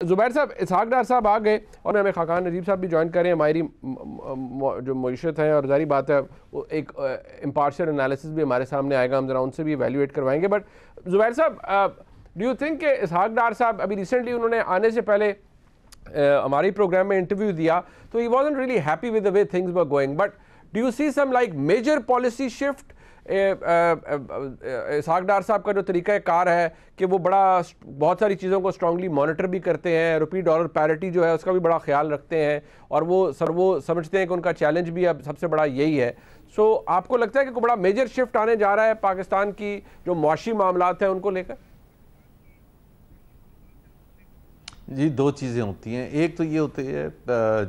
ज़ुबैर साहब, इसहाक डार साहब आ गए और हमें खाकान नजीब साहब भी ज्वाइन करें। हमारी जो मईशत है और जारी बात है वो एक इम्पार्शियल एनालिसिस भी हमारे सामने आएगा, हम जरा उनसे भी एवेल्यूएट करवाएंगे। बट ज़ुबैर साहब, डू यू थिंक कि इसहाक डार साहब अभी रिसेंटली उन्होंने आने से पहले हमारे प्रोग्राम में इंटरव्यू दिया तो he wasn't really happy with the way things were going, but do you see some like major policy shift? Ishaq Dar साहब का जो तरीका कार है कि वो बहुत सारी चीज़ों को स्ट्रांगली मॉनिटर भी करते हैं, रुपी डॉलर पैरिटी जो है उसका भी बड़ा ख्याल रखते हैं और वो समझते हैं कि उनका चैलेंज भी अब सबसे बड़ा यही है। सो आपको लगता है कि कोई बड़ा मेजर शिफ्ट आने जा रहा है पाकिस्तान की जो मुआशी मामलात हैं उनको लेकर? जी, दो चीज़ें होती हैं। एक तो ये होती है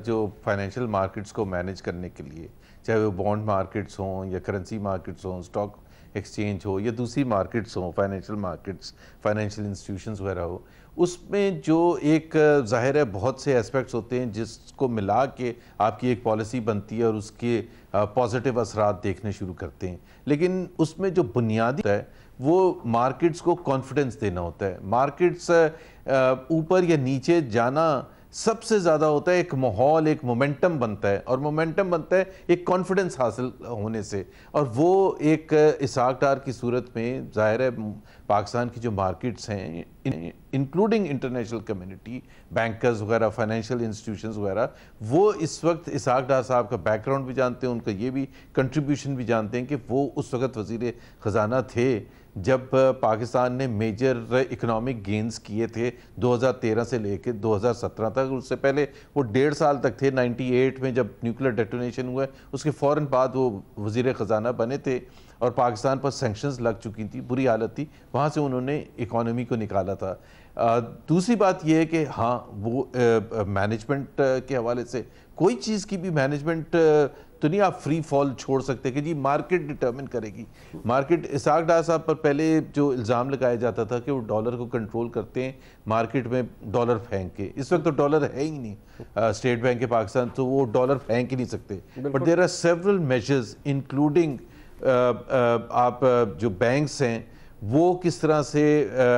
जो फाइनेंशियल मार्केट्स को मैनेज करने के लिए, चाहे वो बॉन्ड मार्केट्स हों या करेंसी मार्केट्स हों, स्टॉक एक्सचेंज हो या दूसरी मार्केट्स हों, फाइनेंशियल मार्केट्स, फाइनेंशियल इंस्टीट्यूशंस वगैरह हो, उसमें जो एक ज़ाहिर है बहुत से एस्पेक्ट्स होते हैं जिसको मिला के आपकी एक पॉलिसी बनती है और उसके पॉजिटिव असरात देखने शुरू करते हैं। लेकिन उसमें जो बुनियादी है वो मार्केट्स को कॉन्फिडेंस देना होता है। मार्केट्स ऊपर या नीचे जाना सबसे ज़्यादा होता है एक माहौल, एक मोमेंटम बनता है, और मोमेंटम बनता है एक कॉन्फिडेंस हासिल होने से। और वो एक इसहाक डार की सूरत में ज़ाहिर है पाकिस्तान की जो मार्केट्स हैं, इंक्लूडिंग इंटरनेशनल कम्युनिटी, बैंकर्स वगैरह, फाइनेंशियल इंस्टीट्यूशंस वगैरह, वो इस वक्त इसहाक डार साहब का बैकग्राउंड भी जानते हैं, उनका ये भी कंट्रीब्यूशन भी जानते हैं कि वो उस वक्त वज़ीर ख़जाना थे जब पाकिस्तान ने मेजर इकोनॉमिक गेंस किए थे 2013 से लेकर 2017 तक। उससे पहले वो 1.5 साल तक थे। 98 में जब न्यूक्लियर डेटोनेशन हुआ उसके फ़ौरन बाद वो वज़ीर ख़जाना बने थे और पाकिस्तान पर सैंक्शंस लग चुकी थी, बुरी हालत थी, वहाँ से उन्होंने इकॉनमी को निकाला था। दूसरी बात यह है कि हाँ, वो मैनेजमेंट के हवाले से कोई चीज़ की भी मैनेजमेंट तो नहीं आप फ्री फॉल छोड़ सकते कि जी मार्केट डिटर्मिन करेगी। मार्केट, इसहाक डार साहब पर पहले जो इल्ज़ाम लगाया जाता था कि वो डॉलर को कंट्रोल करते हैं मार्केट में डॉलर फेंक के, इस वक्त तो डॉलर है ही नहीं स्टेट बैंक के पाकिस्तान, तो वो डॉलर फेंक ही नहीं सकते। But there are several measures including आप जो बैंक्स हैं वो किस तरह से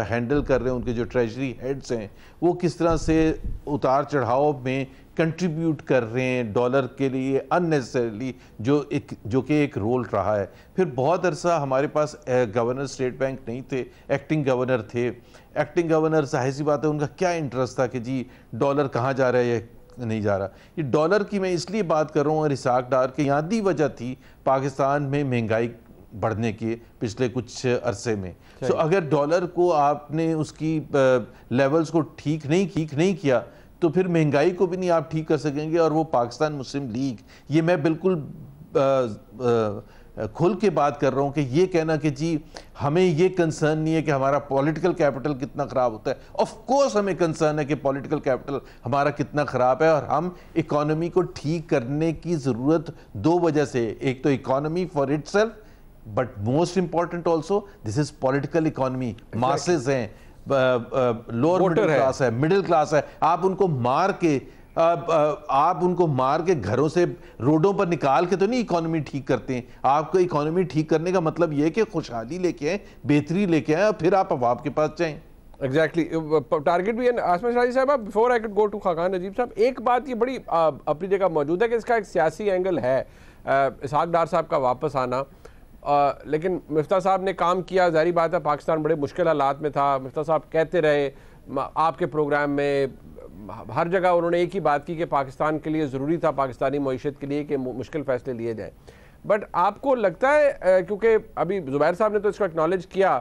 हैंडल कर रहे हैं, उनके जो ट्रेजरी हेड्स हैं वो किस तरह से उतार चढ़ाव में कंट्रीब्यूट कर रहे हैं डॉलर के लिए अननेसेसरीली, जो कि एक रोल रहा है। फिर बहुत अरसा हमारे पास गवर्नर स्टेट बैंक नहीं थे, एक्टिंग गवर्नर थे। एक्टिंग गवर्नर जाहिर सी बात है उनका क्या इंटरेस्ट था कि जी डॉलर कहाँ जा रहा है नहीं जा रहा। ये डॉलर की मैं इसलिए बात कर रहा हूँ और इसहाक डार की बुनियादी वजह थी पाकिस्तान में महंगाई बढ़ने की पिछले कुछ अरसे में। सो अगर डॉलर को आपने उसकी लेवल्स को ठीक नहीं किया तो फिर महंगाई को भी नहीं आप ठीक कर सकेंगे। और वो पाकिस्तान मुस्लिम लीग, ये मैं बिल्कुल खुल के बात कर रहा हूँ कि ये कहना कि जी हमें ये कंसर्न नहीं है कि हमारा पॉलिटिकल कैपिटल कितना ख़राब होता है। ऑफ कोर्स हमें कंसर्न है कि पॉलिटिकल कैपिटल हमारा कितना ख़राब है, और हम इकोनॉमी को ठीक करने की ज़रूरत दो वजह से, एक तो economy for itself, but most important also this is political economy. Masses हैं, लोअर मिडिल क्लास है, मिडिल क्लास है, आप उनको मार के घरों से रोडों पर निकाल के तो नहीं इकोनॉमी ठीक करते हैं। आपको इकोनॉमी ठीक करने का मतलब यह है कि खुशहाली लेके आए, बेहतरी लेके आए, और फिर आप अवाब के पास जाएं। एग्जैक्टली, टारगेट भी है। आसमा शाही साहब, before I could go to Khaqan Najeeb साहब, एक बात ये बड़ी अपनी जगह मौजूद है कि इसका एक सियासी एंगल है, इसहाक डार साहब का वापस आना। लेकिन मिफ्ता साहब ने काम किया, जारी बात है पाकिस्तान बड़े मुश्किल हालात में था। मिफ्ता साहब कहते रहे आपके प्रोग्राम में, हर जगह उन्होंने एक ही बात की कि पाकिस्तान के लिए ज़रूरी था, पाकिस्तानी मईशत के लिए, कि मुश्किल फ़ैसले लिए जाएँ। बट आपको लगता है, क्योंकि अभी ज़ुबैर साहब ने तो इसको एक्नॉलेज किया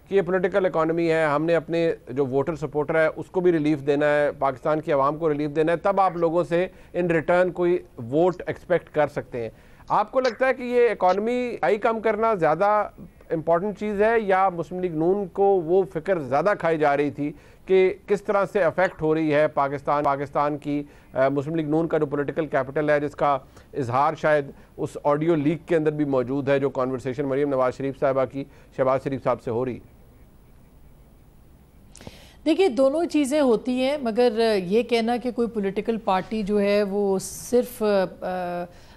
कि ये पॉलिटिकल इकॉनमी है, हमने अपने जो वोटर सपोर्टर है उसको भी रिलीफ देना है, पाकिस्तान की आवाम को रिलीफ देना है, तब आप लोगों से इन रिटर्न कोई वोट एक्सपेक्ट कर सकते हैं। आपको लगता है कि ये इकॉनमी आई कम करना ज़्यादा इम्पॉर्टेंट चीज़ है, या मुस्लिम लीग नून को वो फिक्र ज़्यादा खाई जा रही थी कि किस तरह से अफेक्ट हो रही है पाकिस्तान की मुस्लिम लीग नून का जो पॉलिटिकल कैपिटल है, जिसका इजहार शायद उस ऑडियो लीक के अंदर भी मौजूद है जो कॉन्वर्सेशन मरीम नवाज शरीफ साहबा की शहबाज शरीफ साहब से हो रही। देखिए, दोनों चीज़ें होती हैं, मगर ये कहना कि कोई पॉलिटिकल पार्टी जो है वो सिर्फ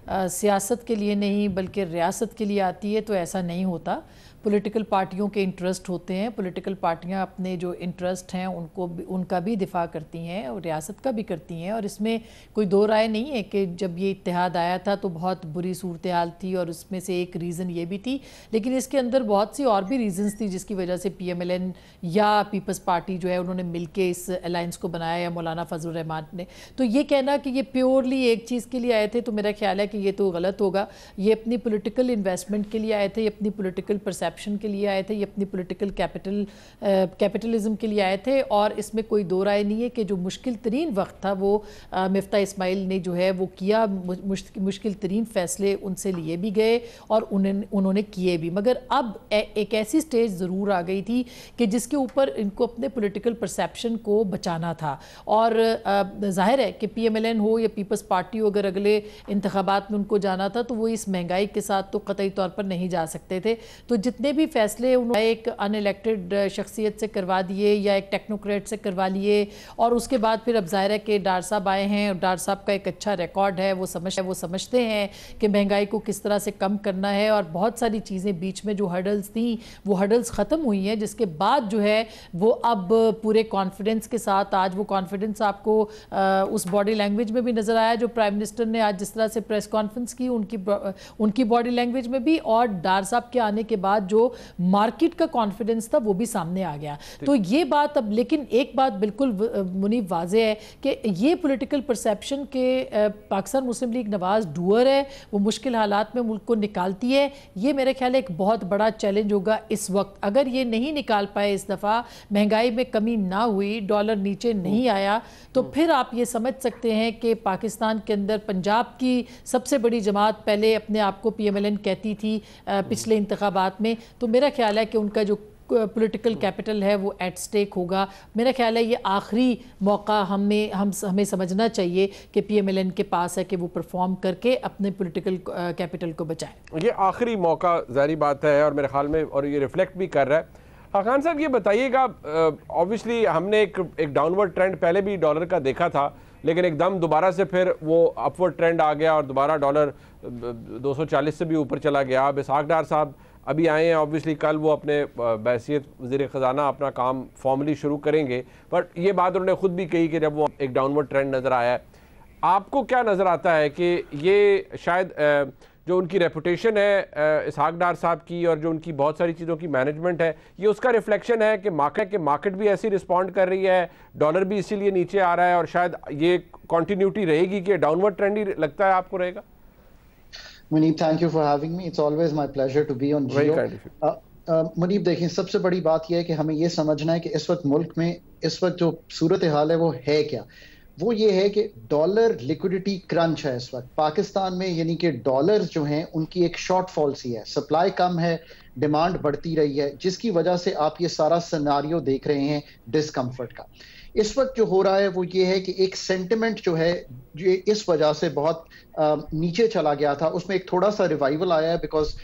सियासत के लिए नहीं बल्कि रियासत के लिए आती है, तो ऐसा नहीं होता। पॉलिटिकल पार्टियों के इंटरेस्ट होते हैं। पॉलिटिकल पार्टियां अपने जो इंटरेस्ट हैं उनका भी दिफा करती हैं और रियासत का भी करती हैं, और इसमें कोई दो राय नहीं है कि जब ये इत्तेहाद आया था तो बहुत बुरी सूरत हाल थी और उसमें से एक रीज़न ये भी थी, लेकिन इसके अंदर बहुत सी और भी रीजंस थी जिसकी वजह से PMLN या पीपल्स पार्टी जो है उन्होंने मिलके इस अलायंस को बनाया, या मौलाना फजलुर रहमान ने। तो ये कहना कि ये प्योरली एक चीज़ के लिए आए थे तो मेरा ख्याल है कि ये तो गलत होगा। ये अपनी पॉलिटिकल इन्वेस्टमेंट के लिए आए थे, ये अपनी पॉलिटिकल परसेप्शन के लिए आए थे, ये अपनी पॉलिटिकल कैपिटलिज्म के लिए आए थे, और इसमें कोई दो राय नहीं है कि जो मुश्किल तरीन वक्त था वो मिफ्ता इस्माइल ने जो है वो किया। मुश्किल तरीन फैसले उनसे लिए भी गए और उन्होंने किए भी, मगर अब एक ऐसी स्टेज ज़रूर आ गई थी कि जिसके ऊपर इनको अपने पॉलिटिकल परसेप्शन को बचाना था। और जाहिर है कि PMLN हो या पीपल्स पार्टी हो, अगर अगले इंतखाबात में उनको जाना था तो वो इस महंगाई के साथ तो कतई तौर पर नहीं जा सकते थे। तो जितने भी फैसले उन्होंने एक अनइलेक्टेड शख्सियत से करवा दिए या एक टेक्नोक्रेट से करवा लिए, और उसके बाद फिर अब जाहिर है कि डार साहब आए हैं और डार साहब का एक अच्छा रिकॉर्ड है, वो समझते हैं कि महंगाई को किस तरह से कम करना है, और बहुत सारी चीज़ें बीच में जो हर्डल्स थी वो हर्डल्स ख़त्म हुई हैं, जिसके बाद जो है वो अब पूरे कॉन्फिडेंस के साथ, आज वो कॉन्फिडेंस आपको उस बॉडी लैंग्वेज में भी नज़र आया जो प्राइम मिनिस्टर ने आज जिस तरह से प्रेस कॉन्फ्रेंस की, उनकी बॉडी लैंग्वेज में भी, और डार साहब के आने के बाद जो मार्केट का कॉन्फिडेंस था वो भी सामने आ गया। तो ये बात अब, लेकिन एक बात बिल्कुल मुनीब वाज़ेह है कि ये पॉलिटिकल परसेप्शन के पाकिस्तान मुस्लिम लीग नवाज डूअर है, वो मुश्किल हालात में मुल्क को निकालती है। ये मेरे ख्याल एक बहुत बड़ा चैलेंज होगा इस वक्त। अगर ये नहीं निकाल पाए इस दफ़ा, महंगाई में कमी ना हुई, डॉलर नीचे नहीं आया, तो फिर आप ये समझ सकते हैं कि पाकिस्तान के अंदर पंजाब की सबसे बड़ी जमात पहले अपने आप को PMLN कहती थी पिछले इंतखाबात में, तो मेरा ख्याल है कि उनका जो पॉलिटिकल कैपिटल है वो एट स्टेक होगा। मेरा ख्याल है ये आखिरी मौका हमें समझना चाहिए कि PMLN के पास है कि वो परफॉर्म करके अपने पॉलिटिकल कैपिटल को बचाए। ये आखिरी मौका ज़ाहिर बात है, और मेरे ख्याल में और ये रिफ्लेक्ट भी कर रहा है। खान साहब ये बताइएगा, ऑब्वियसली हमने एक डाउनवर्ड ट्रेंड पहले भी डॉलर का देखा था, लेकिन एकदम दोबारा से फिर वो अपवर्ड ट्रेंड आ गया और दोबारा डॉलर 240 से भी ऊपर चला गया। अब इसहाक डार साहब अभी आए हैं, ऑब्वियसली कल वो अपने बैसियत वज़ीर ख़जाना अपना काम फॉर्मली शुरू करेंगे, बट ये बात उन्होंने ख़ुद भी कही कि जब वो एक डाउनवर्ड ट्रेंड नज़र आया है, आपको क्या नज़र आता है कि ये शायद जो उनकी रेपुटेशन है इसहाक डार साहब की और जो उनकी बहुत सारी चीज़ों की मैनेजमेंट है, ये उसका रिफ्लेक्शन है कि मार्केट भी ऐसी रिस्पॉन्ड कर रही है, डॉलर भी इसीलिए नीचे आ रहा है, और शायद ये कॉन्टीन्यूटी रहेगी कि डाउनवर्ड ट्रेंड ही लगता है आपको रहेगा? Muneeb, thank you for having me, it's always my pleasure to be on Geo. Muneeb देखिए, सबसे बड़ी बात यह है कि हमें यह समझना है कि इस वक्त मुल्क में इस वक्त जो सूरत हाल है वो है क्या। वो ये है कि डॉलर लिक्विडिटी क्रंच है इस वक्त पाकिस्तान में, यानी कि डॉलर्स जो हैं उनकी एक शॉर्टफॉल सी है, सप्लाई कम है, डिमांड बढ़ती रही है, जिसकी वजह से आप ये सारा सिनेरियो देख रहे हैं डिस्कम्फर्ट का। इस वक्त जो हो रहा है वो ये है कि एक सेंटिमेंट जो है जो इस वजह से बहुत नीचे चला गया था, उसमें एक थोड़ा सा रिवाइवल आया है, बिकॉज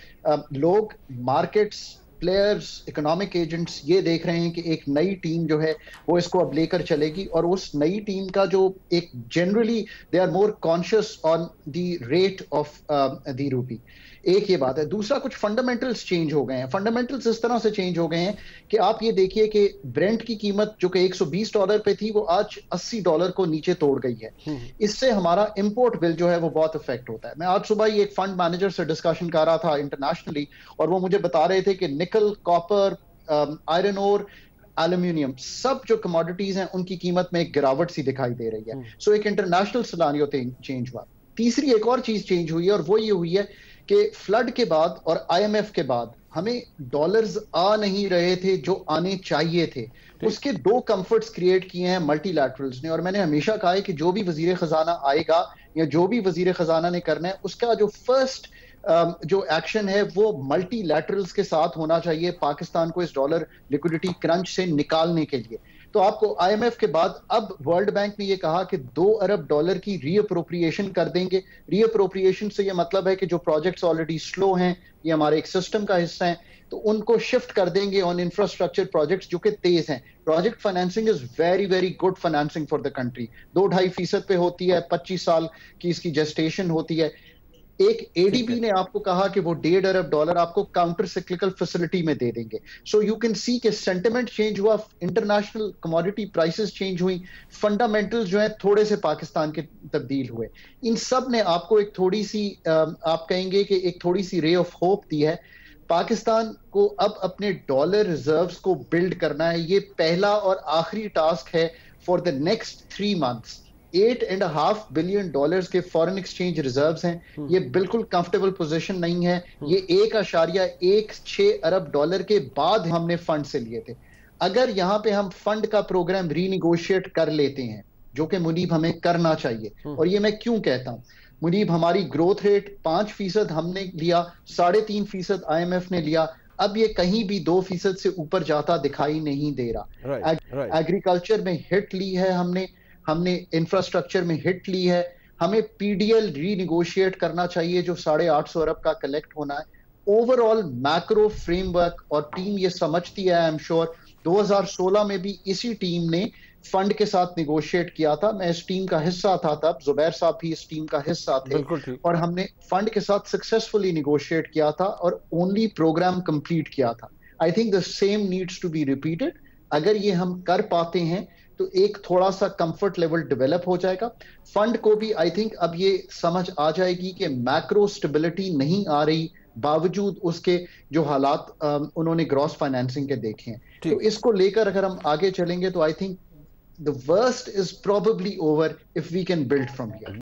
लोग, मार्केट्स, प्लेयर्स, इकोनॉमिक एजेंट्स ये देख रहे हैं कि एक नई टीम जो है वो इसको अब लेकर चलेगी, और उस नई टीम का जो एक generally they are more conscious on the rate of the rupee. एक ये बात है। दूसरा, कुछ फंडामेंटल्स चेंज हो गए हैं। फंडामेंटल्स इस तरह से चेंज हो गए हैं कि आप ये देखिए कि ब्रेंट की कीमत जो कि $120 पे थी वो आज $80 को नीचे तोड़ गई है। इससे हमारा इंपोर्ट बिल जो है वो बहुत इफेक्ट होता है। मैं आज सुबह ही एक फंड मैनेजर से डिस्कशन कर रहा था इंटरनेशनली, और वो मुझे बता रहे थे कि निकल, कॉपर, आयरन ओर, एल्यूमिनियम, सब जो कमोडिटीज हैं उनकी कीमत में एक गिरावट सी दिखाई दे रही है। सो एक इंटरनेशनल सिनेरियो चेंज हुआ। तीसरी एक और चीज चेंज हुई है, और वो ये हुई है कि फ्लड के बाद और IMF के बाद हमें डॉलर्स आ नहीं रहे थे जो आने चाहिए थे। उसके दो कंफर्ट्स क्रिएट किए हैं मल्टीलैटरल्स ने, और मैंने हमेशा कहा है कि जो भी वजीर खजाना आएगा या जो भी वजीर खजाना ने करना है, उसका जो फर्स्ट जो एक्शन है वो मल्टीलैटरल्स के साथ होना चाहिए पाकिस्तान को इस डॉलर लिक्विडिटी क्रंच से निकालने के लिए। तो आपको IMF के बाद अब वर्ल्ड बैंक ने ये कहा कि $2 अरब की रीअप्रोप्रिएशन कर देंगे। रीअप्रोप्रिएशन से ये मतलब है कि जो प्रोजेक्ट्स ऑलरेडी स्लो हैं, ये हमारे एक सिस्टम का हिस्सा है, तो उनको शिफ्ट कर देंगे ऑन इंफ्रास्ट्रक्चर प्रोजेक्ट्स जो कि तेज हैं। Project financing is very very good financing for the country. 2-2.5% पे होती है, 25 साल की इसकी जेस्टेशन होती है। एक एडीबी ने आपको कहा कि वो $1.5 अरब आपको काउंटर सिक्लिकल फैसिलिटी में दे देंगे। सो यू कैन सी कि सेंटिमेंट चेंज हुआ, इंटरनेशनल कमोडिटी प्राइसेस चेंज हुई, फंडामेंटल्स जो है थोड़े से पाकिस्तान के तब्दील हुए। इन सब ने आपको एक थोड़ी सी आप कहेंगे कि एक थोड़ी सी रे ऑफ होप दी है। पाकिस्तान को अब अपने डॉलर रिजर्व्स को बिल्ड करना है, ये पहला और आखिरी टास्क है for the next 3 months. $8.5 billion के फॉरेन एक्सचेंज रिजर्व्स हैं, ये बिल्कुल कंफर्टेबल पोजीशन नहीं है। ये $1.16 अरब के बाद हमने फंड से लिए थे। अगर यहाँ पे हम फंड का प्रोग्राम रीनिगोशिएट कर लेते हैं, जो कि मुनीब हमें करना चाहिए, और ये मैं क्यों कहता हूँ, मुनीब हमारी ग्रोथ रेट 5% हमने लिया, 3.5% IMF ने लिया, अब ये कहीं भी 2% से ऊपर जाता दिखाई नहीं दे रहा। एग्रीकल्चर में हिट ली है हमने इंफ्रास्ट्रक्चर में हिट ली है। हमें PDL रीनिगोशिएट करना चाहिए जो 850 अरब का कलेक्ट होना है। ओवरऑल मैक्रो फ्रेमवर्क और टीम ये समझती है, आई एम श्योर 2016 में भी इसी टीम ने फंड के साथ निगोशिएट किया था। मैं इस टीम का हिस्सा था तब, जुबैर साहब भी इस टीम का हिस्सा थे, और हमने फंड के साथ सक्सेसफुली निगोशिएट किया था और ओनली प्रोग्राम कंप्लीट किया था। I think the same needs to be repeated. अगर ये हम कर पाते हैं तो एक थोड़ा सा कंफर्ट लेवल डेवलप हो जाएगा। फंड को भी आई थिंक अब ये समझ आ जाएगी कि मैक्रो स्टेबिलिटी नहीं आ रही, बावजूद उसके जो हालात उन्होंने ग्रॉस फाइनेंसिंग के देखे हैं। तो इसको लेकर अगर हम आगे चलेंगे तो I think the worst is probably over if we can build from here.